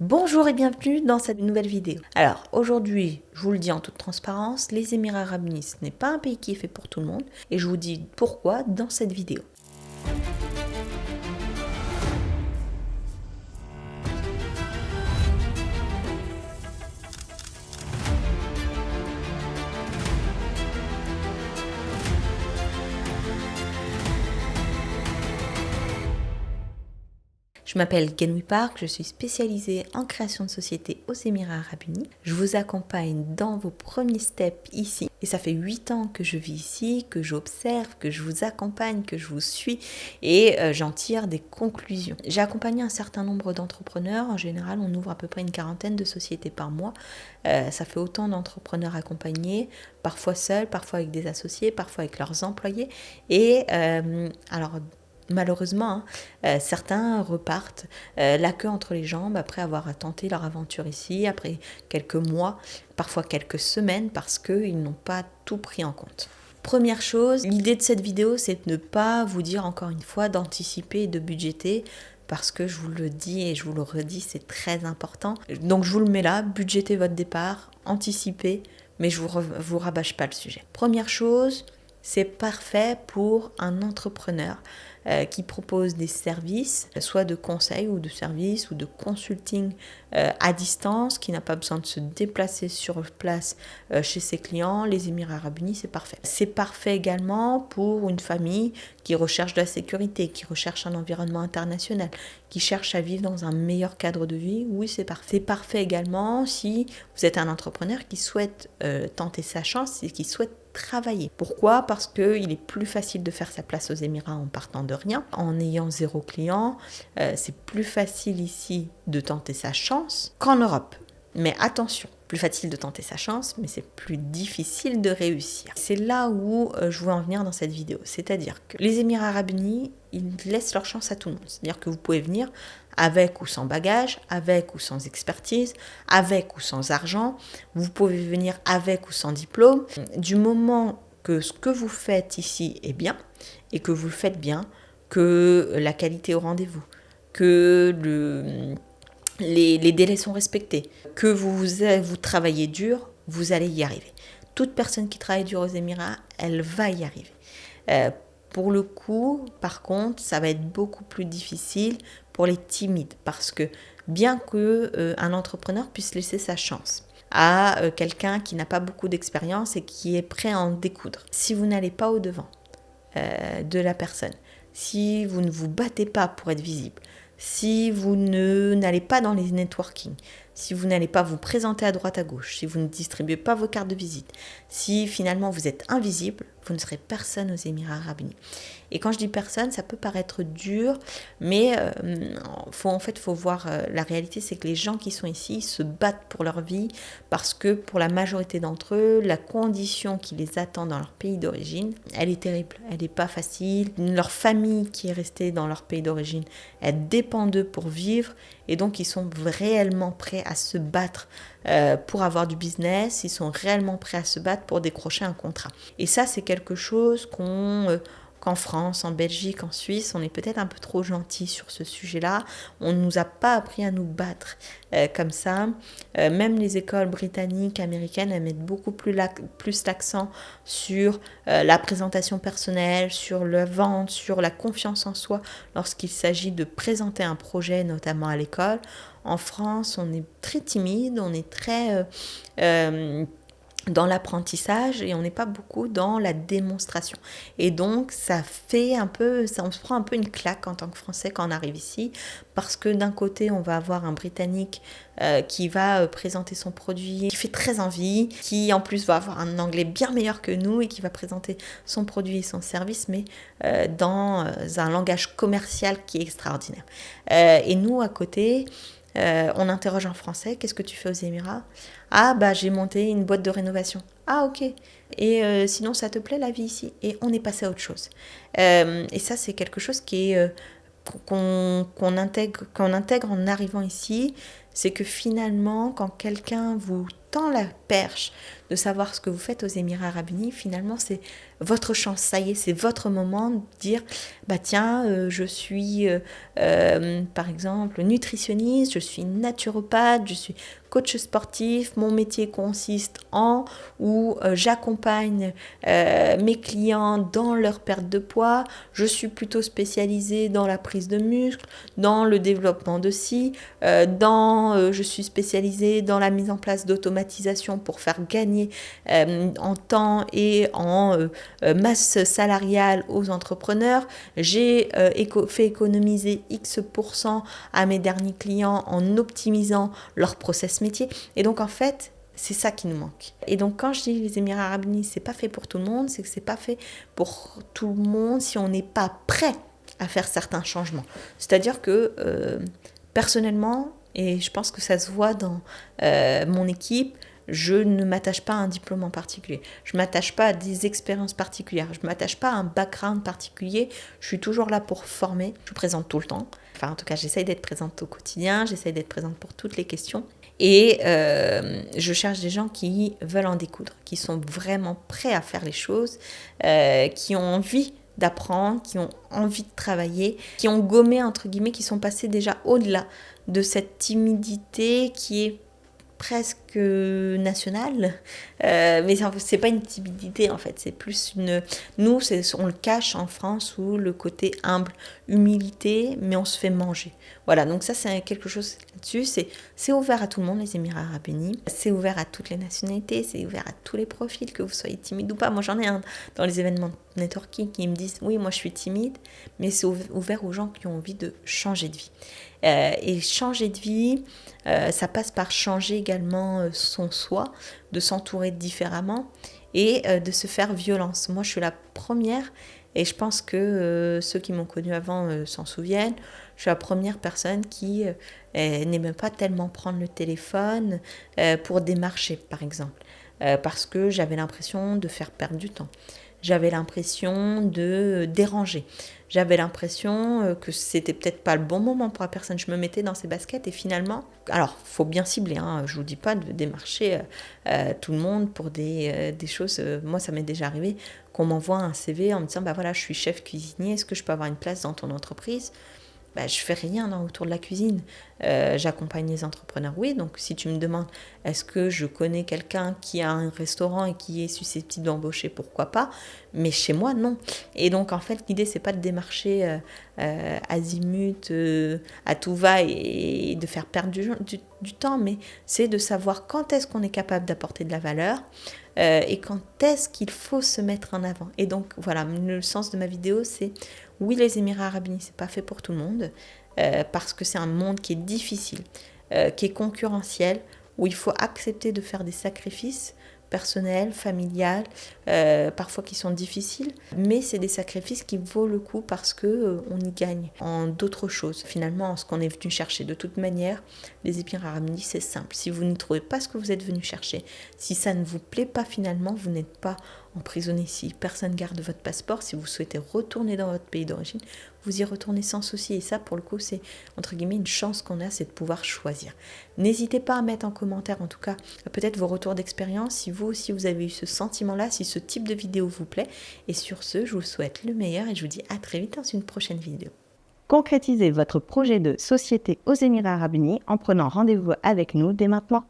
Bonjour et bienvenue dans cette nouvelle vidéo. Alors aujourd'hui, je vous le dis en toute transparence, les Émirats Arabes Unis, ce n'est pas un pays qui est fait pour tout le monde et je vous dis pourquoi dans cette vidéo. Je m'appelle Guenwi Park, je suis spécialisée en création de société aux Émirats Arabes Unis. Je vous accompagne dans vos premiers steps ici. Et ça fait 8 ans que je vis ici, que j'observe, que je vous accompagne, que je vous suis et j'en tire des conclusions. J'ai accompagné un certain nombre d'entrepreneurs. En général, on ouvre à peu près une quarantaine de sociétés par mois. Ça fait autant d'entrepreneurs accompagnés, parfois seuls, parfois avec des associés, parfois avec leurs employés. Et alors, malheureusement, certains repartent la queue entre les jambes après avoir tenté leur aventure ici, après quelques mois, parfois quelques semaines, parce qu'ils n'ont pas tout pris en compte. Première chose, l'idée de cette vidéo, c'est de ne pas vous dire encore une fois d'anticiper et de budgéter, parce que je vous le dis et je vous le redis, c'est très important. Donc je vous le mets là, budgétez votre départ, anticipez, mais je vous rabâche pas le sujet. Première chose, c'est parfait pour un entrepreneur qui propose des services, soit de conseil ou de services ou de consulting à distance, qui n'a pas besoin de se déplacer sur place chez ses clients. Les Émirats Arabes Unis, c'est parfait. C'est parfait également pour une famille qui recherche de la sécurité, qui recherche un environnement international, qui cherche à vivre dans un meilleur cadre de vie. Oui, c'est parfait. C'est parfait également si vous êtes un entrepreneur qui souhaite tenter sa chance et qui souhaite travailler. Pourquoi ? Parce qu'il est plus facile de faire sa place aux Émirats en partant de rien, en ayant 0 client. C'est plus facile ici de tenter sa chance qu'en Europe. Mais attention, plus facile de tenter sa chance, mais c'est plus difficile de réussir. C'est là où je veux en venir dans cette vidéo. C'est-à-dire que les Émirats Arabes Unis, ils laissent leur chance à tout le monde. C'est-à-dire que vous pouvez venir avec ou sans bagage, avec ou sans expertise, avec ou sans argent. Vous pouvez venir avec ou sans diplôme. Du moment que ce que vous faites ici est bien, et que vous le faites bien, que la qualité est au rendez-vous, que les délais sont respectés, que vous travaillez dur, vous allez y arriver. Toute personne qui travaille dur aux Émirats, elle va y arriver. Pour le coup, par contre, ça va être beaucoup plus difficile pour les timides, parce que bien qu'un entrepreneur puisse laisser sa chance à quelqu'un qui n'a pas beaucoup d'expérience et qui est prêt à en découdre, si vous n'allez pas au-devant de la personne, si vous ne vous battez pas pour être visible, si vous n'allez pas dans les networking, si vous n'allez pas vous présenter à droite à gauche, si vous ne distribuez pas vos cartes de visite, si finalement vous êtes invisible, vous ne serez personne aux Émirats Arabes Unis. Et quand je dis personne, ça peut paraître dur, mais faut voir la réalité, c'est que les gens qui sont ici se battent pour leur vie parce que pour la majorité d'entre eux, la condition qui les attend dans leur pays d'origine, elle est terrible, elle n'est pas facile. Leur famille qui est restée dans leur pays d'origine, elle dépend d'eux pour vivre et donc ils sont réellement prêts à se battre pour avoir du business, ils sont réellement prêts à se battre pour décrocher un contrat. Et ça, c'est quelque chose qu'en France, en Belgique, en Suisse, on est peut-être un peu trop gentil sur ce sujet-là. On ne nous a pas appris à nous battre comme ça. Même les écoles britanniques, américaines, elles mettent beaucoup plus l'accent sur la présentation personnelle, sur la vente, sur la confiance en soi lorsqu'il s'agit de présenter un projet, notamment à l'école. En France, on est très timide, on est très dans l'apprentissage et on n'est pas beaucoup dans la démonstration. Et donc, on se prend un peu une claque en tant que Français quand on arrive ici, parce que d'un côté, on va avoir un Britannique qui va présenter son produit, qui fait très envie, qui en plus va avoir un anglais bien meilleur que nous et qui va présenter son produit et son service, mais dans un langage commercial qui est extraordinaire. Et nous, à côté, on interroge en français, qu'est-ce que tu fais aux Émirats ? Ah, bah j'ai monté une boîte de rénovation. Ah, ok. Et sinon, ça te plaît la vie ici ? Et on est passé à autre chose. Et ça, c'est quelque chose qu'on intègre en arrivant ici. c'est que finalement, quand quelqu'un vous tend la perche de savoir ce que vous faites aux Émirats Arabes Unis, finalement, c'est votre chance. Ça y est, c'est votre moment de dire, bah tiens, je suis, par exemple, nutritionniste, je suis naturopathe, je suis coach sportif, mon métier consiste en, ou j'accompagne mes clients dans leur perte de poids, je suis plutôt spécialisée dans la prise de muscle, dans le développement de ci, je suis spécialisée dans la mise en place d'automatisation pour faire gagner en temps et en masse salariale aux entrepreneurs. J'ai fait économiser X% à mes derniers clients en optimisant leur process métier. Et donc en fait, c'est ça qui nous manque. Et donc quand je dis les Émirats Arabes Unis, c'est pas fait pour tout le monde, c'est que c'est pas fait pour tout le monde si on n'est pas prêt à faire certains changements. C'est-à-dire que personnellement, et je pense que ça se voit dans mon équipe, je ne m'attache pas à un diplôme en particulier. Je ne m'attache pas à des expériences particulières. Je ne m'attache pas à un background particulier. Je suis toujours là pour former. Je suis présente tout le temps. Enfin, en tout cas, j'essaye d'être présente au quotidien. J'essaye d'être présente pour toutes les questions. Et je cherche des gens qui veulent en découdre, qui sont vraiment prêts à faire les choses, qui ont envie d'apprendre, qui ont envie de travailler, qui ont gommé, entre guillemets, qui sont passés déjà au-delà de cette timidité qui est presque nationale, mais c'est pas une timidité en fait, c'est plus nous on le cache en France sous le côté humble, humilité, mais on se fait manger. Voilà, donc ça c'est quelque chose là-dessus, c'est ouvert à tout le monde les Émirats Arabes Unis, c'est ouvert à toutes les nationalités, c'est ouvert à tous les profils, que vous soyez timide ou pas. Moi j'en ai un dans les événements networking qui me disent oui moi je suis timide, mais c'est ouvert aux gens qui ont envie de changer de vie. Et changer de vie, ça passe par changer également son soi, de s'entourer différemment et de se faire violence. Moi, je suis la première, et je pense que ceux qui m'ont connue avant s'en souviennent, je suis la première personne qui n'aimait pas tellement prendre le téléphone pour démarcher, par exemple, parce que j'avais l'impression de faire perdre du temps. J'avais l'impression de déranger. J'avais l'impression que c'était peut-être pas le bon moment pour la personne. Je me mettais dans ses baskets et finalement, alors faut bien cibler, hein, je vous dis pas de démarcher tout le monde pour des choses. Moi, ça m'est déjà arrivé qu'on m'envoie un CV en me disant bah voilà, je suis chef cuisinier, est-ce que je peux avoir une place dans ton entreprise ? Bah, je fais rien autour de la cuisine. J'accompagne les entrepreneurs, oui. Donc, si tu me demandes, est-ce que je connais quelqu'un qui a un restaurant et qui est susceptible d'embaucher, pourquoi pas. Mais chez moi, non. Et donc, en fait, l'idée, c'est pas de démarcher azimut, à tout va et de faire perdre du temps, mais c'est de savoir quand est-ce qu'on est capable d'apporter de la valeur et quand est-ce qu'il faut se mettre en avant. Et donc, voilà, le sens de ma vidéo, c'est oui, les Émirats Arabes Unis, c'est pas fait pour tout le monde, parce que c'est un monde qui est difficile, qui est concurrentiel, où il faut accepter de faire des sacrifices personnels, familiales, parfois qui sont difficiles, mais c'est des sacrifices qui vaut le coup parce que on y gagne en d'autres choses. Finalement, ce qu'on est venu chercher de toute manière, les Émirats Arabes Unis, c'est simple. Si vous ne trouvez pas ce que vous êtes venu chercher, si ça ne vous plaît pas finalement, vous n'êtes pas emprisonné. Si personne garde votre passeport, si vous souhaitez retourner dans votre pays d'origine, vous y retournez sans souci. Et ça, pour le coup, c'est entre guillemets une chance qu'on a, c'est de pouvoir choisir. N'hésitez pas à mettre en commentaire, en tout cas, peut-être vos retours d'expérience, si vous aussi vous avez eu ce sentiment-là, si ce type de vidéo vous plaît. Et sur ce, je vous souhaite le meilleur et je vous dis à très vite dans une prochaine vidéo. Concrétisez votre projet de société aux Émirats Arabes Unis en prenant rendez-vous avec nous dès maintenant.